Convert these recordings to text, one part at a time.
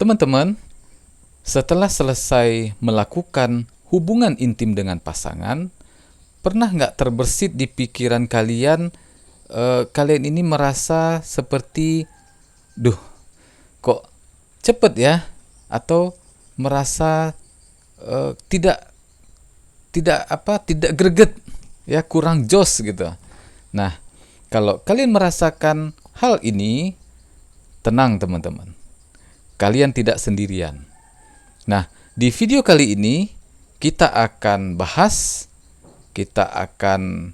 Teman-teman, setelah selesai melakukan hubungan intim dengan pasangan, pernah nggak terbersit di pikiran kalian, kalian ini merasa seperti, duh, kok cepet ya? Atau merasa tidak greget, ya, kurang jos gitu. Nah, kalau kalian merasakan hal ini, tenang teman-teman. Kalian tidak sendirian. Nah, di video kali ini kita akan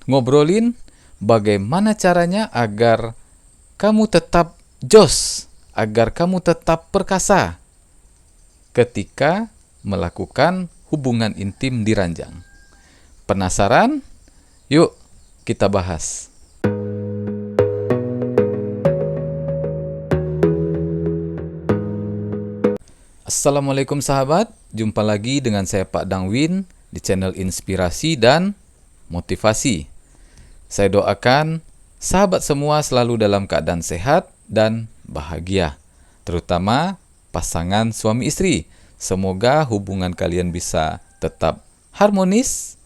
ngobrolin bagaimana caranya agar kamu tetap jos, agar kamu tetap perkasa ketika melakukan hubungan intim di ranjang. Penasaran? Yuk kita bahas. Assalamualaikum sahabat, jumpa lagi dengan saya Pak Dangwin di channel Inspirasi dan Motivasi. Saya doakan sahabat semua selalu dalam keadaan sehat dan bahagia, terutama pasangan suami istri. Semoga hubungan kalian bisa tetap harmonis,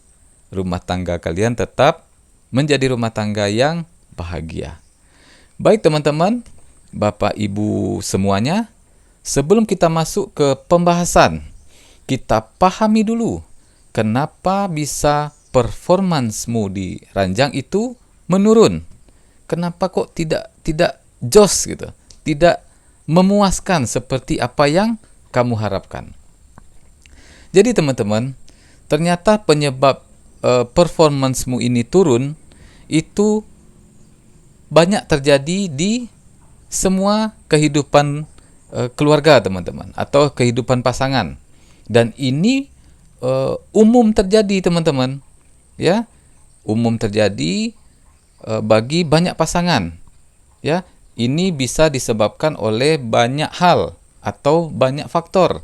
rumah tangga kalian tetap menjadi rumah tangga yang bahagia. Baik teman-teman, Bapak Ibu semuanya, sebelum kita masuk ke pembahasan, kita pahami dulu kenapa bisa performansmu di ranjang itu menurun. Kenapa kok tidak jos gitu, tidak memuaskan seperti apa yang kamu harapkan. Jadi teman-teman, ternyata penyebab performansmu ini turun itu banyak terjadi di semua kehidupan keluarga teman-teman, atau kehidupan pasangan. Dan ini umum terjadi teman-teman, ya, umum terjadi bagi banyak pasangan, ya. Ini bisa disebabkan oleh banyak hal atau banyak faktor,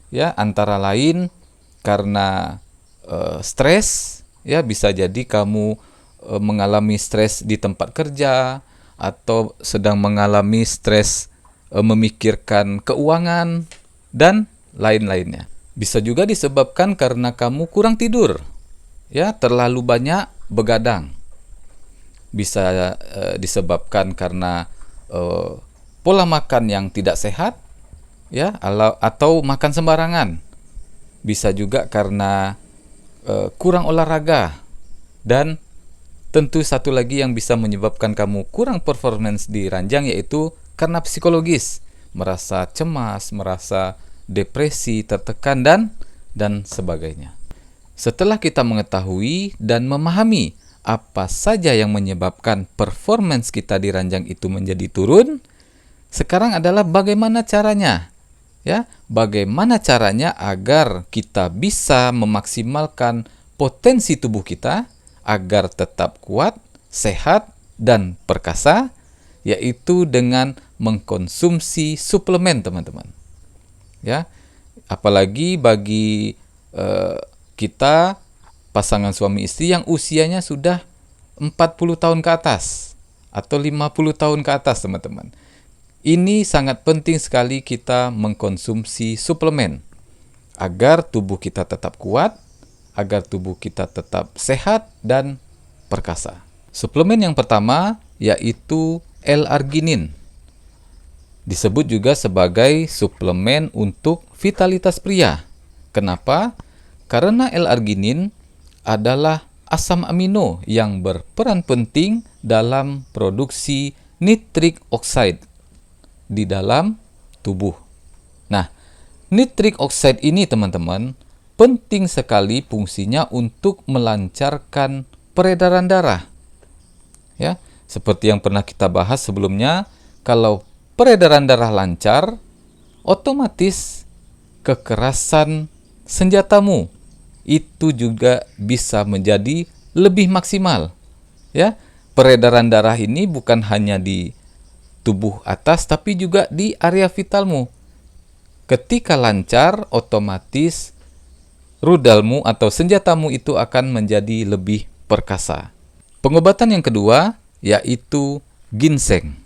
ya, antara lain karena stres, ya, bisa jadi kamu mengalami stres di tempat kerja atau sedang mengalami stres memikirkan keuangan dan lain-lainnya. Bisa juga disebabkan karena kamu kurang tidur, ya, terlalu banyak begadang. Bisa disebabkan karena pola makan yang tidak sehat, ya, atau makan sembarangan. Bisa juga karena kurang olahraga, dan tentu satu lagi yang bisa menyebabkan kamu kurang performance di ranjang yaitu karena psikologis, merasa cemas, merasa depresi, tertekan dan sebagainya. Setelah kita mengetahui dan memahami apa saja yang menyebabkan performance kita di ranjang itu menjadi turun, sekarang adalah bagaimana caranya. Ya, bagaimana caranya agar kita bisa memaksimalkan potensi tubuh kita agar tetap kuat, sehat, dan perkasa, yaitu dengan mengkonsumsi suplemen, teman-teman. Ya, apalagi bagi kita pasangan suami istri yang usianya sudah 40 tahun ke atas atau 50 tahun ke atas, teman-teman. Ini sangat penting sekali kita mengkonsumsi suplemen agar tubuh kita tetap kuat, agar tubuh kita tetap sehat dan perkasa. Suplemen yang pertama yaitu L-arginin. Disebut juga sebagai suplemen untuk vitalitas pria. Kenapa? Karena L-arginin adalah asam amino yang berperan penting dalam produksi nitric oxide di dalam tubuh. Nah, nitric oxide ini teman-teman penting sekali fungsinya untuk melancarkan peredaran darah. Ya, seperti yang pernah kita bahas sebelumnya, kalau peredaran darah lancar, otomatis kekerasan senjatamu itu juga bisa menjadi lebih maksimal. Ya, peredaran darah ini bukan hanya di tubuh atas tapi juga di area vitalmu. Ketika lancar, otomatis rudalmu atau senjatamu itu akan menjadi lebih perkasa. Pengobatan yang kedua yaitu ginseng.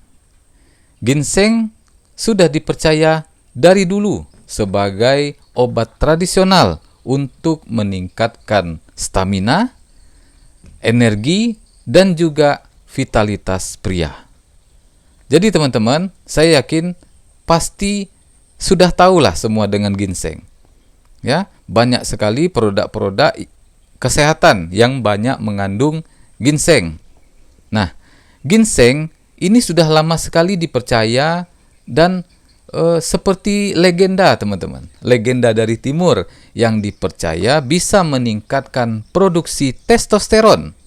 Ginseng sudah dipercaya dari dulu sebagai obat tradisional untuk meningkatkan stamina, energi, dan juga vitalitas pria. Jadi teman-teman, saya yakin pasti sudah tahulah semua dengan ginseng. Ya, banyak sekali produk-produk kesehatan yang banyak mengandung ginseng. Nah, ginseng ini sudah lama sekali dipercaya dan seperti legenda teman-teman. Legenda dari timur yang dipercaya bisa meningkatkan produksi testosteron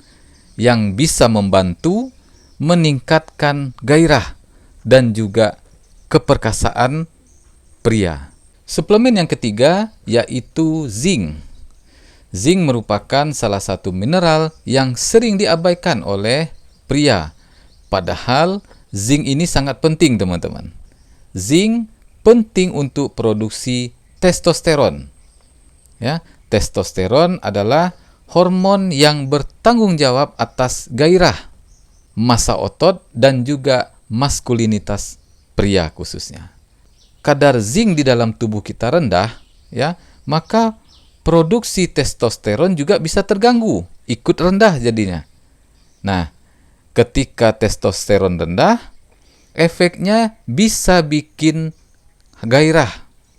yang bisa membantu meningkatkan gairah dan juga keperkasaan pria. Suplemen yang ketiga yaitu zinc. Zinc merupakan salah satu mineral yang sering diabaikan oleh pria. Padahal zinc ini sangat penting teman-teman. Zinc penting untuk produksi testosteron. Ya, testosteron adalah hormon yang bertanggung jawab atas gairah, massa otot, dan juga maskulinitas pria khususnya. Kadar zinc di dalam tubuh kita rendah, ya, maka produksi testosteron juga bisa terganggu, ikut rendah jadinya. Nah, ketika testosteron rendah, efeknya bisa bikin gairah,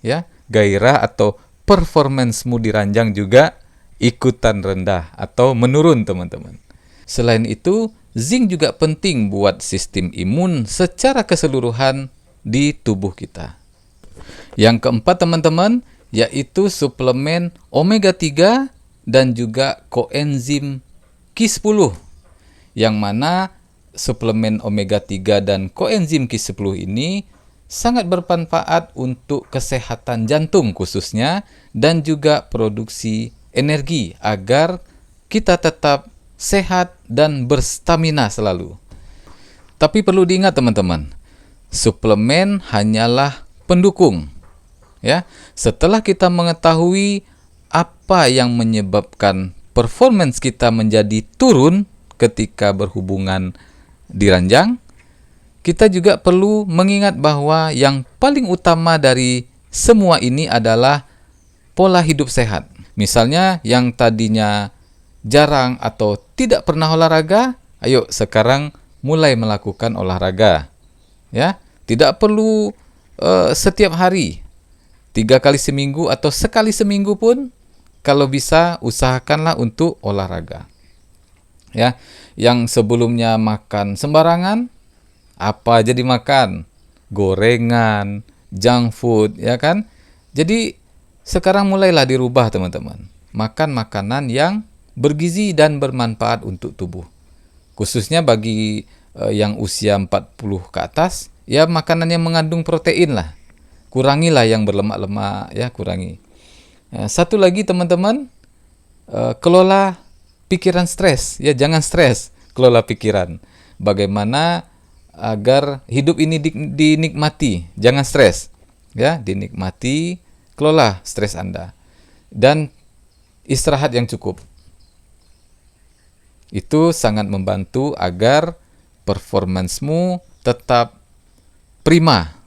ya, gairah atau performancemu di ranjang juga ikutan rendah atau menurun teman-teman. Selain itu, zinc juga penting buat sistem imun secara keseluruhan di tubuh kita. Yang keempat teman-teman, yaitu suplemen omega 3 dan juga koenzim Q10. Yang mana suplemen omega 3 dan koenzim Q10 ini sangat bermanfaat untuk kesehatan jantung khususnya dan juga produksi energi agar kita tetap sehat dan berstamina selalu. Tapi perlu diingat teman-teman, suplemen hanyalah pendukung. Ya, setelah kita mengetahui apa yang menyebabkan performance kita menjadi turun ketika berhubungan di ranjang, kita juga perlu mengingat bahwa yang paling utama dari semua ini adalah pola hidup sehat. Misalnya yang tadinya jarang atau tidak pernah olahraga, ayo sekarang mulai melakukan olahraga. Ya, tidak perlu setiap hari, 3 kali seminggu atau sekali seminggu pun, kalau bisa usahakanlah untuk olahraga. Ya, yang sebelumnya makan sembarangan, apa aja dimakan, gorengan, junk food, ya kan? Jadi sekarang mulailah dirubah teman-teman. Makan makanan yang bergizi dan bermanfaat untuk tubuh. Khususnya bagi yang usia 40 ke atas, ya makanan yang mengandung protein lah. Kurangilah yang berlemak-lemak, ya kurangi. Satu lagi teman-teman, kelola pikiran stres, ya jangan stres, kelola pikiran. Bagaimana agar hidup ini dinikmati, jangan stres, ya dinikmati, kelola stres Anda dan istirahat yang cukup. Itu sangat membantu agar performancemu tetap prima.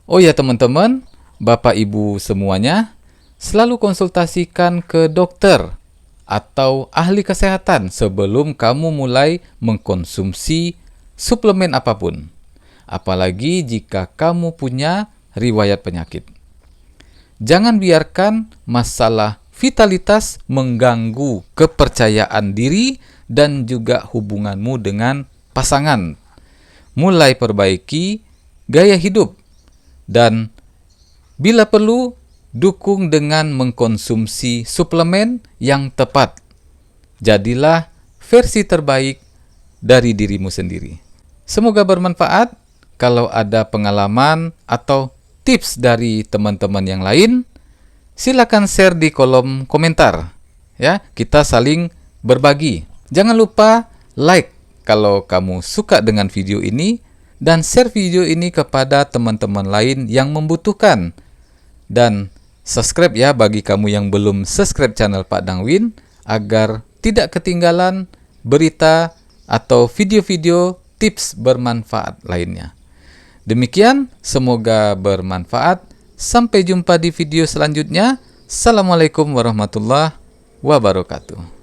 Oh ya teman-teman, Bapak Ibu semuanya, selalu konsultasikan ke dokter atau ahli kesehatan sebelum kamu mulai mengkonsumsi suplemen apapun. Apalagi jika kamu punya riwayat penyakit. Jangan biarkan masalah vitalitas mengganggu kepercayaan diri dan juga hubunganmu dengan pasangan. Mulai perbaiki gaya hidup dan bila perlu dukung dengan mengkonsumsi suplemen yang tepat. Jadilah versi terbaik dari dirimu sendiri. Semoga bermanfaat. Kalau ada pengalaman atau tips dari teman-teman yang lain, silakan share di kolom komentar. Ya, kita saling berbagi. Jangan lupa like kalau kamu suka dengan video ini dan share video ini kepada teman-teman lain yang membutuhkan. Dan subscribe ya bagi kamu yang belum subscribe channel Pak Dangwin agar tidak ketinggalan berita atau video-video tips bermanfaat lainnya. Demikian, semoga bermanfaat. Sampai jumpa di video selanjutnya. Assalamualaikum warahmatullahi wabarakatuh.